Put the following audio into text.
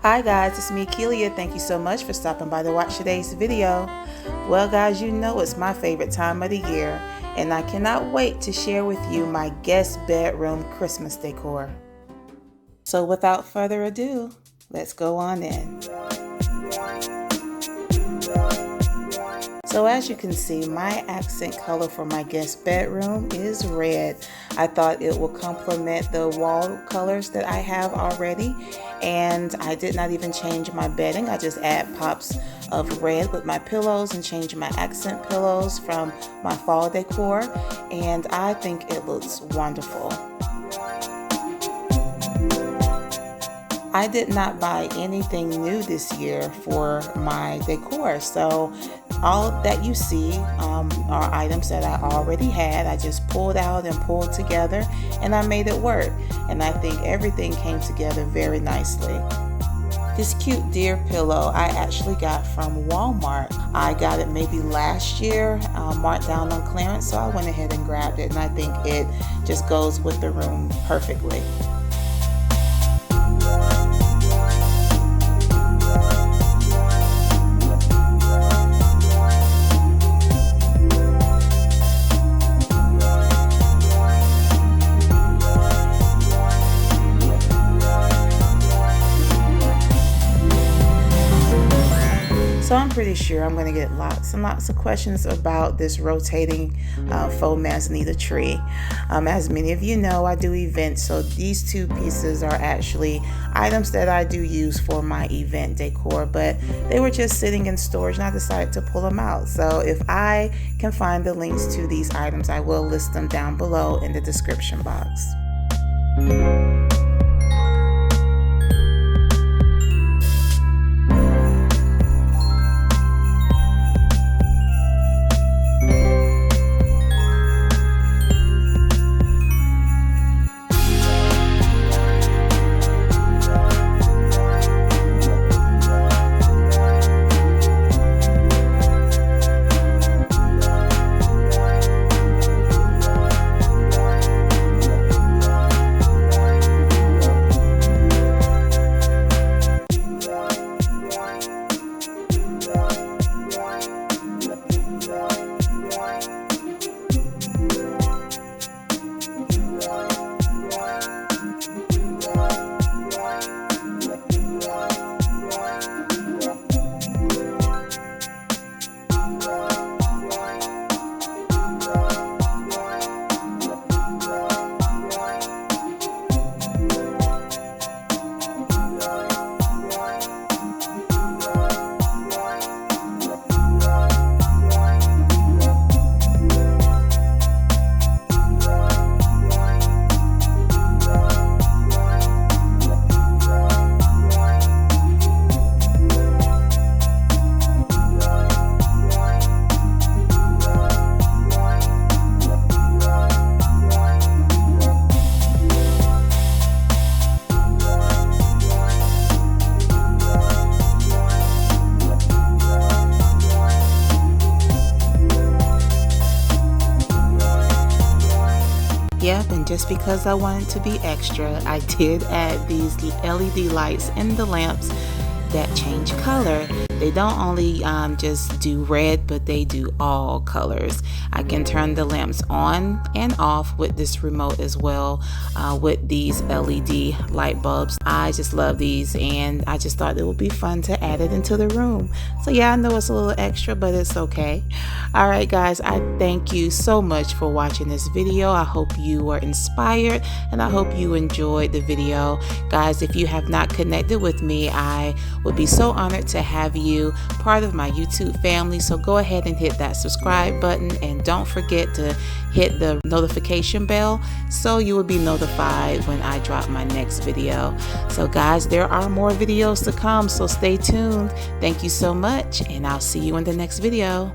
Hi guys, it's me Kelia. Thank you so much for stopping by to watch today's video. Well guys, you know it's my favorite time of the year and I cannot wait to share with you my guest bedroom Christmas decor. So without further ado, let's go on in. So as you can see, my accent color for my guest bedroom is red. I thought it would complement the wall colors that I have already, and I did not even change my bedding. I just add pops of red with my pillows and change my accent pillows from my fall decor, and I think it looks wonderful. I did not buy anything new this year for my decor, so all that you see are items that I already had. I just pulled out and pulled together and I made it work, and I think everything came together very nicely. This cute deer pillow I actually got from Walmart. I got it maybe last year, marked down on clearance, so I went ahead and grabbed it, and I think it just goes with the room perfectly. So I'm pretty sure I'm going to get lots and lots of questions about this rotating faux manzanita tree. As many of you know, I do events, so these two pieces are actually items that I do use for my event decor, but they were just sitting in storage and I decided to pull them out. So if I can find the links to these items, I will list them down below in the description box. Yep, and just because I wanted to be extra, I did add these LED lights in the lamps that change color. They don't only just do red, but they do all colors. I can turn the lamps on and off with this remote as well, with these LED light bulbs. I just love these, and I just thought it would be fun to add it into the room. So yeah, I know it's a little extra, but it's okay. All right guys, I thank you so much for watching this video. I hope you were inspired and I hope you enjoyed the video. Guys, if you have not connected with me, I would be so honored to have you part of my YouTube family. So go ahead and hit that subscribe button, and don't forget to hit the notification bell so you will be notified when I drop my next video. So guys, there are more videos to come, so stay tuned. Thank you so much, and I'll see you in the next video.